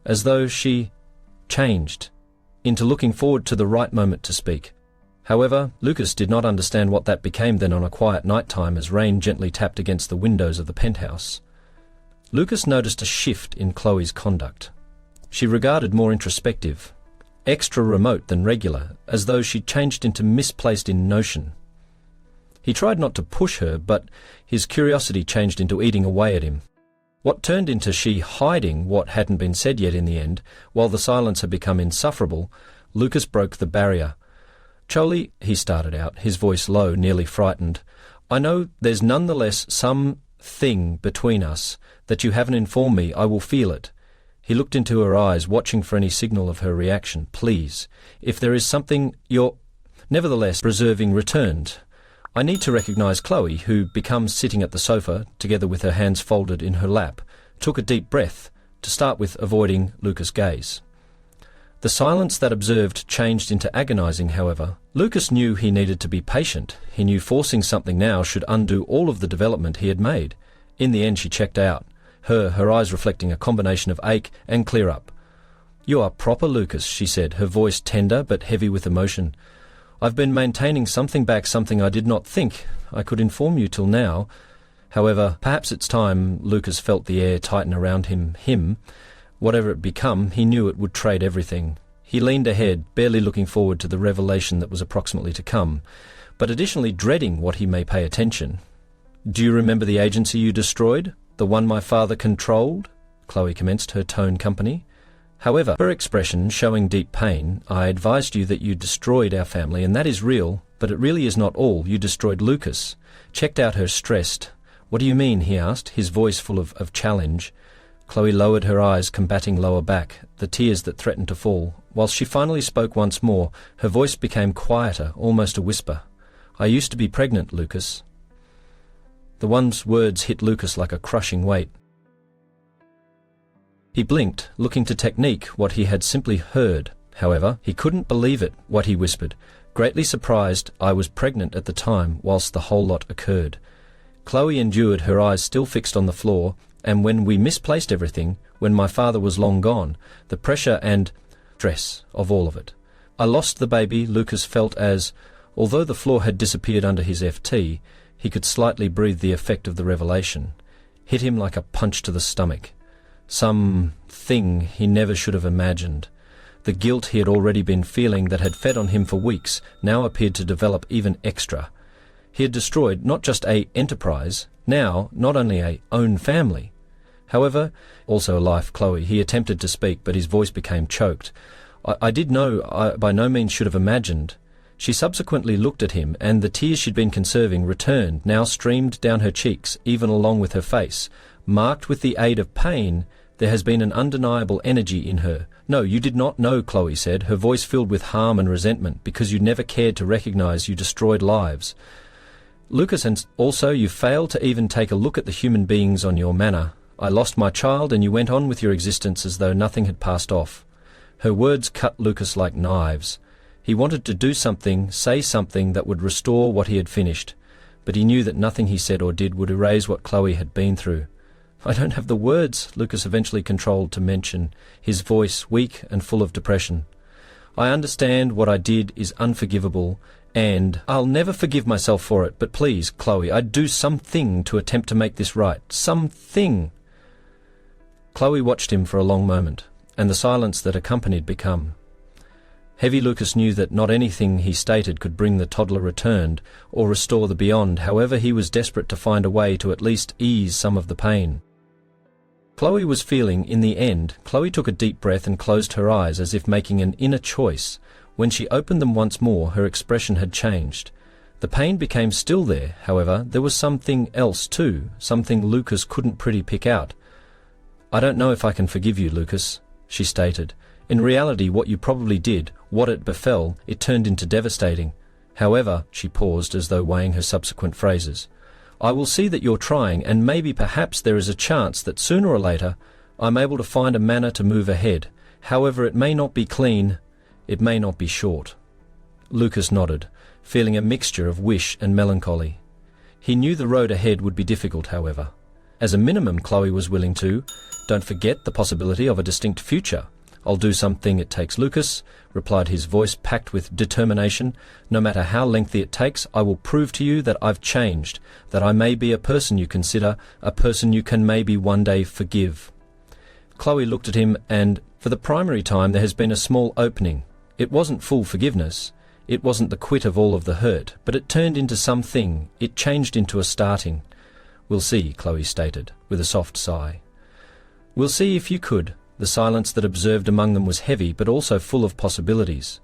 as though she changed into looking forward to the right moment to speak. However, Lucas did not understand what that became then on a quiet night time as rain gently tapped against the windows of the penthouse. Lucas noticed a shift in Chloe's conduct. She regarded more introspective, extra remote than regular, as though she'd changed into misplaced in notion. He tried not to push her, but his curiosity changed into eating away at him. What turned into she hiding what hadn't been said yet in the end, while the silence had become insufferable, Lucas broke the barrier. "Choli," he started out, his voice low, nearly frightened, "I know there's nonetheless some thing between us that you haven't informed me. I will feel it." He looked into her eyes, watching for any signal of her reaction. "Please, if there is something you're nevertheless preserving," returned. "I need to recognize Chloe, who, become sitting at the sofa, together with her hands folded in her lap, took a deep breath, to start with avoiding Lucas' gaze. The silence that observed changed into agonizing, however. Lucas knew he needed to be patient. He knew forcing something now should undo all of the development he had made. In the end, she checked out, her eyes reflecting a combination of ache and clear-up. "You are proper, Lucas," she said, her voice tender but heavy with emotion. "I've been maintaining something back, something I did not think I could inform you till now. However, perhaps it's time." Lucas felt the air tighten around him. Whatever it become, he knew it would trade everything. He leaned ahead, barely looking forward to the revelation that was approximately to come, but additionally dreading what he may pay attention. "Do you remember the agency you destroyed? The one my father controlled?" Chloe commenced, her tone company. However, her expression showing deep pain. "I advised you that you destroyed our family, and that is real, but it really is not all. You destroyed Lucas." Checked out her stressed. "What do you mean?" he asked, his voice full of challenge. Chloe lowered her eyes, combating lower back, the tears that threatened to fall. Whilst she finally spoke once more, her voice became quieter, almost a whisper. "I used to be pregnant, Lucas." The one's words hit Lucas like a crushing weight. He blinked, looking to technique what he had simply heard. However, he couldn't believe it, what he whispered. "Greatly surprised, I was pregnant at the time, whilst the whole lot occurred." Chloe endured, her eyes still fixed on the floor. "And when we misplaced everything, when my father was long gone, the pressure and stress of all of it. I lost the baby." Lucas felt as, although the floor had disappeared under his FT, he could slightly breathe the effect of the revelation. Hit him like a punch to the stomach. Some thing he never should have imagined. The guilt he had already been feeling that had fed on him for weeks now appeared to develop even extra. He had destroyed not just a enterprise, now not only a own family. However, also a life. "Chloe," he attempted to speak, but his voice became choked. I did know, I by no means should have imagined." She subsequently looked at him, and the tears she'd been conserving returned, now streamed down her cheeks, even along with her face. Marked with the aid of pain, there has been an undeniable energy in her. "No, you did not know," Chloe said, her voice filled with harm and resentment, "because you never cared to recognize you destroyed lives. Lucas, and also you failed to even take a look at the human beings on your manor. I lost my child, and you went on with your existence as though nothing had passed off." Her words cut Lucas like knives. He wanted to do something, say something that would restore what he had finished, but he knew that nothing he said or did would erase what Chloe had been through. "I don't have the words," Lucas eventually controlled to mention, his voice weak and full of depression. "I understand what I did is unforgivable, and I'll never forgive myself for it, but please, Chloe, I'd do something to attempt to make this right. Something." Chloe watched him for a long moment, and the silence that accompanied became heavy. Lucas knew that not anything he stated could bring the toddler returned or restore the beyond. However, he was desperate to find a way to at least ease some of the pain Chloe was feeling. In the end, Chloe took a deep breath and closed her eyes as if making an inner choice. When she opened them once more, her expression had changed. The pain became still there, however. There was something else too, something Lucas couldn't pretty pick out. "I don't know if I can forgive you, Lucas," she stated. "In reality, what you probably did, what it befell, it turned into devastating. However," she paused as though weighing her subsequent phrases, "I will see that you're trying, and maybe perhaps there is a chance that sooner or later I'm able to find a manner to move ahead. However, it may not be clean, it may not be short." Lucas nodded, feeling a mixture of wish and melancholy. He knew the road ahead would be difficult, however. As a minimum, Chloe was willing to. "Don't forget the possibility of a distinct future." "I'll do something it takes, Lucas," replied his voice packed with determination. "No matter how lengthy it takes, I will prove to you that I've changed, that I may be a person you consider, a person you can maybe one day forgive." Chloe looked at him, and for the primary time there has been a small opening. It wasn't full forgiveness. It wasn't the quit of all of the hurt, but it turned into something. It changed into a starting. "We'll see," Chloe stated, with a soft sigh. "We'll see if you could." The silence that observed among them was heavy, but also full of possibilities.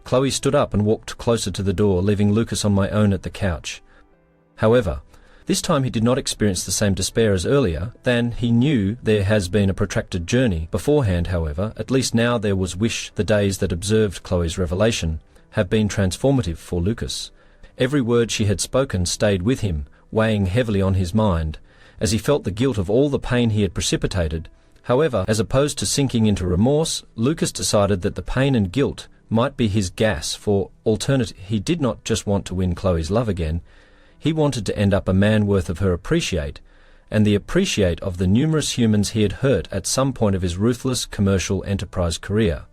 Chloe stood up and walked closer to the door, leaving Lucas on my own at the couch. However, this time he did not experience the same despair as earlier. Than he knew there has been a protracted journey. Beforehand, however, at least now there was wish. The days that observed Chloe's revelation have been transformative for Lucas. Every word she had spoken stayed with him, weighing heavily on his mind, as he felt the guilt of all the pain he had precipitated. However, as opposed to sinking into remorse, Lucas decided that the pain and guilt might be his gas for alternative. He did not just want to win Chloe's love again. He wanted to end up a man worth of her appreciate, and the appreciate of the numerous humans he had hurt at some point of his ruthless commercial enterprise career.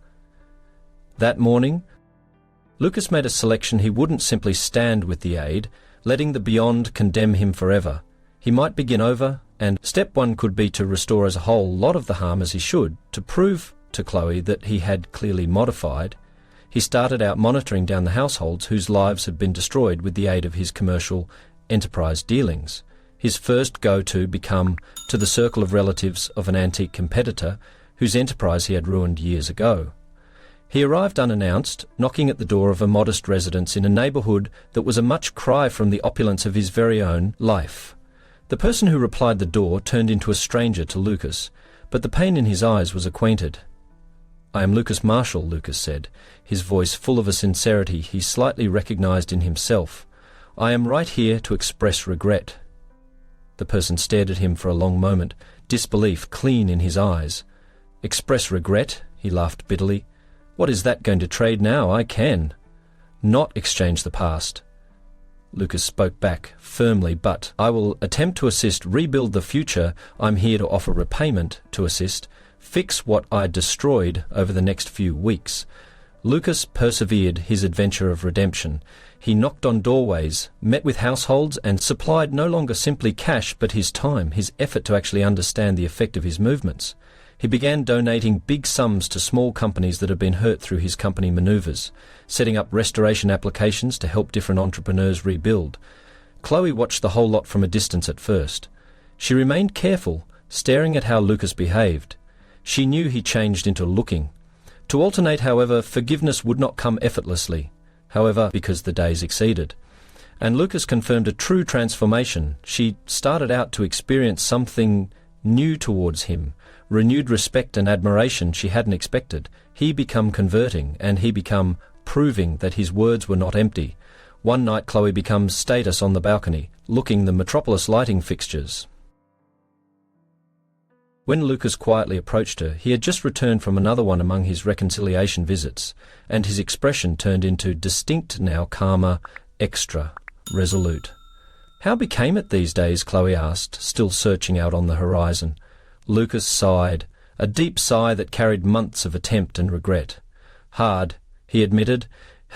That morning, Lucas made a selection. He wouldn't simply stand with the aid, letting the beyond condemn him forever. He might begin over, and step one could be to restore as a whole lot of the harm as he should, to prove to Chloe that he had clearly modified. He started out monitoring down the households whose lives had been destroyed with the aid of his commercial enterprise dealings. His first go-to became to the circle of relatives of an antique competitor whose enterprise he had ruined years ago. He arrived unannounced, knocking at the door of a modest residence in a neighbourhood that was a much cry from the opulence of his very own life. The person who replied the door turned into a stranger to Lucas, but the pain in his eyes was acquainted. "I am Lucas Marshall," Lucas said, his voice full of a sincerity he slightly recognized in himself. "I am right here to express regret." The person stared at him for a long moment, disbelief clean in his eyes. "Express regret?" He laughed bitterly. "What is that going to trade now? I can not exchange the past." Lucas spoke back, firmly, "But I will attempt to assist rebuild the future. I'm here to offer repayment, to assist fix what I destroyed over the next few weeks." Lucas persevered his adventure of redemption. He knocked on doorways, met with households, and supplied no longer simply cash but his time, his effort to actually understand the effect of his movements. He began donating big sums to small companies that had been hurt through his company maneuvers, setting up restoration applications to help different entrepreneurs rebuild. Chloe watched the whole lot from a distance at first. She remained careful, staring at how Lucas behaved. She knew he changed into looking. To alternate, however, forgiveness would not come effortlessly, however, because the days exceeded. And Lucas confirmed a true transformation. She started out to experience something new towards him, renewed respect and admiration she hadn't expected. He become converting, and he become proving that his words were not empty. One night Chloe becomes status on the balcony, looking the metropolis lighting fixtures. When Lucas quietly approached her, he had just returned from another one among his reconciliation visits, and his expression turned into distinct now, calmer, extra, resolute. "How became it these days?" Chloe asked, still searching out on the horizon. Lucas sighed, a deep sigh that carried months of attempt and regret. "Hard," he admitted.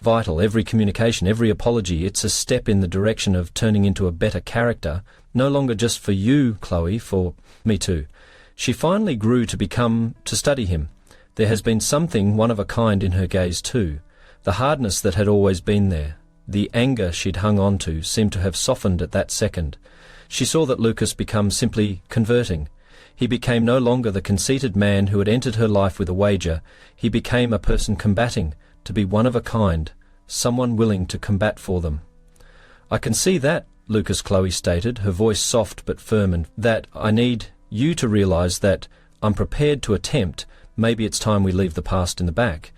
"Vital, every communication, every apology. It's a step in the direction of turning into a better character, no longer just for you, Chloe, for me too." She finally grew to study him. There has been something one of a kind in her gaze too. The hardness that had always been there, the anger she'd hung on to, seemed to have softened at that second. She saw that Lucas became simply converting. He became no longer the conceited man who had entered her life with a wager. He became a person combating, to be one of a kind, someone willing to combat for them. "I can see that," Lucas, Chloe stated, her voice soft but firm, "and that I need you to realize that I'm prepared to attempt. Maybe it's time we leave the past in the back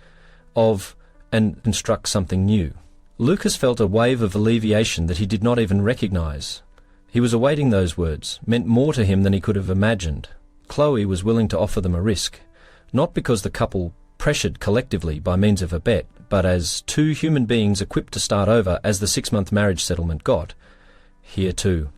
of and construct something new." Lucas felt a wave of alleviation that he did not even recognize. He was awaiting those words, meant more to him than he could have imagined. Chloe was willing to offer them a risk, not because the couple pressured collectively by means of a bet, but as two human beings equipped to start over, as the 6-month marriage settlement got. Here too.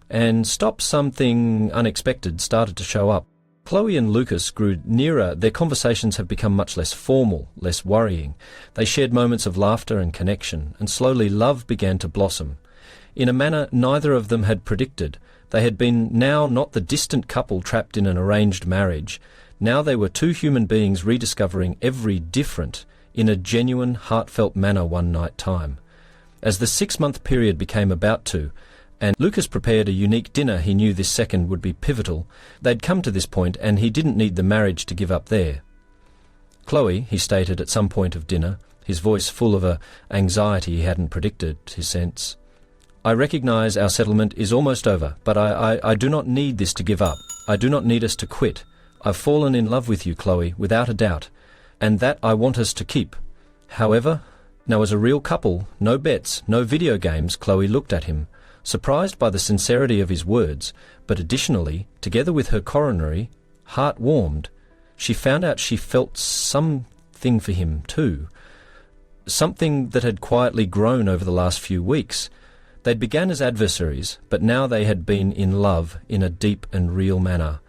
And something unexpected started to show up. Chloe and Lucas grew nearer. Their conversations have become much less formal, less worrying. They shared moments of laughter and connection, and slowly love began to blossom. In a manner neither of them had predicted. They had been now not the distant couple trapped in an arranged marriage. Now they were two human beings rediscovering every different in a genuine, heartfelt manner one night time. As the 6-month period became about to, and Lucas prepared a unique dinner he knew this second would be pivotal, they'd come to this point and he didn't need the marriage to give up there. "Chloe," he stated at some point of dinner, his voice full of a anxiety he hadn't predicted, his sense, "I recognize our settlement is almost over, but I do not need this to give up. I do not need us to quit. I've fallen in love with you, Chloe, without a doubt, and that I want us to keep. However, now as a real couple, no bets, no video games." Chloe looked at him, surprised by the sincerity of his words, but additionally, together with her coronary, heart warmed. She found out she felt something for him too, something that had quietly grown over the last few weeks. They'd begun as adversaries, but now they had been in love in a deep and real manner.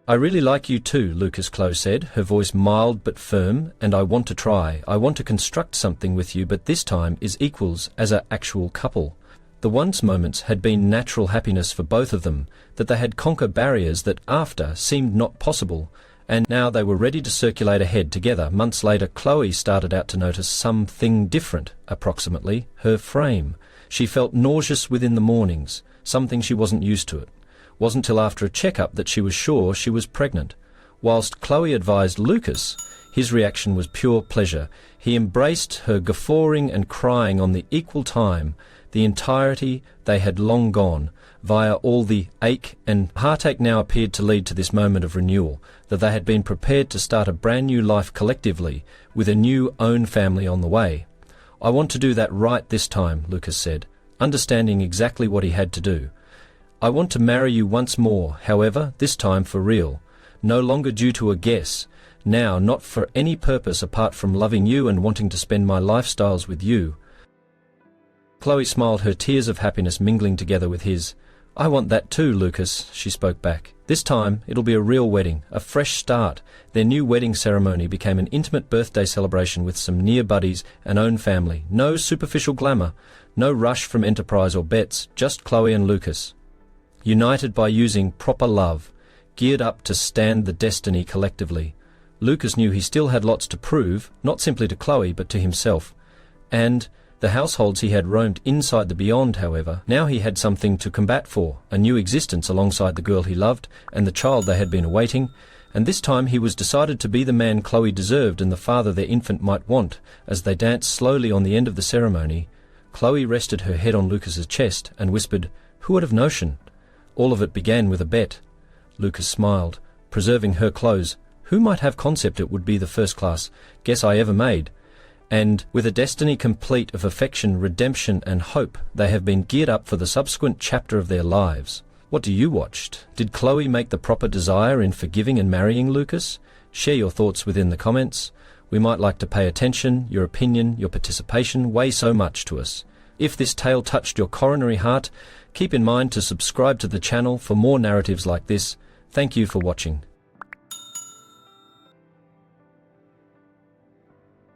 "I really like you too," Lucas Chloe said, her voice mild but firm, "and I want to try. I want to construct something with you, but this time is equals as an actual couple." The once moments had been natural happiness for both of them, that they had conquered barriers that after seemed not possible, and now they were ready to circulate ahead together. Months later, Chloe started out to notice something different, approximately, her frame. She felt nauseous within the mornings, something she wasn't used to it. Wasn't till after a checkup that she was sure she was pregnant. Whilst Chloe advised Lucas, his reaction was pure pleasure. He embraced her guffawing and crying on the equal time. The entirety they had long gone, via all the ache and heartache now appeared to lead to this moment of renewal, that they had been prepared to start a brand new life collectively, with a new own family on the way. "I want to do that right this time," Lucas said, understanding exactly what he had to do. "I want to marry you once more, however, this time for real. No longer due to a guess. Now, not for any purpose apart from loving you and wanting to spend my lifestyles with you." Chloe smiled, her tears of happiness mingling together with his. "I want that too, Lucas," she spoke back. "This time, it'll be a real wedding, a fresh start." Their new wedding ceremony became an intimate birthday celebration with some near buddies and own family. No superficial glamour, no rush from enterprise or bets, just Chloe and Lucas, united by using proper love, geared up to stand the destiny collectively. Lucas knew he still had lots to prove, not simply to Chloe, but to himself. And the households he had roamed inside the beyond, however, now he had something to combat for, a new existence alongside the girl he loved and the child they had been awaiting, and this time he was decided to be the man Chloe deserved and the father their infant might want. As they danced slowly on the end of the ceremony, Chloe rested her head on Lucas's chest and whispered, "Who would have notion? All of it began with a bet." Lucas smiled, preserving her clothes. "Who might have concept it would be the first-class guess I ever made?" And with a destiny complete of affection, redemption and hope, they have been geared up for the subsequent chapter of their lives. What do you watch? Did Chloe make the proper desire in forgiving and marrying Lucas? Share your thoughts within the comments. We might like to pay attention. Your opinion, your participation weigh so much to us. If this tale touched your coronary heart, keep in mind to subscribe to the channel for more narratives like this. Thank you for watching.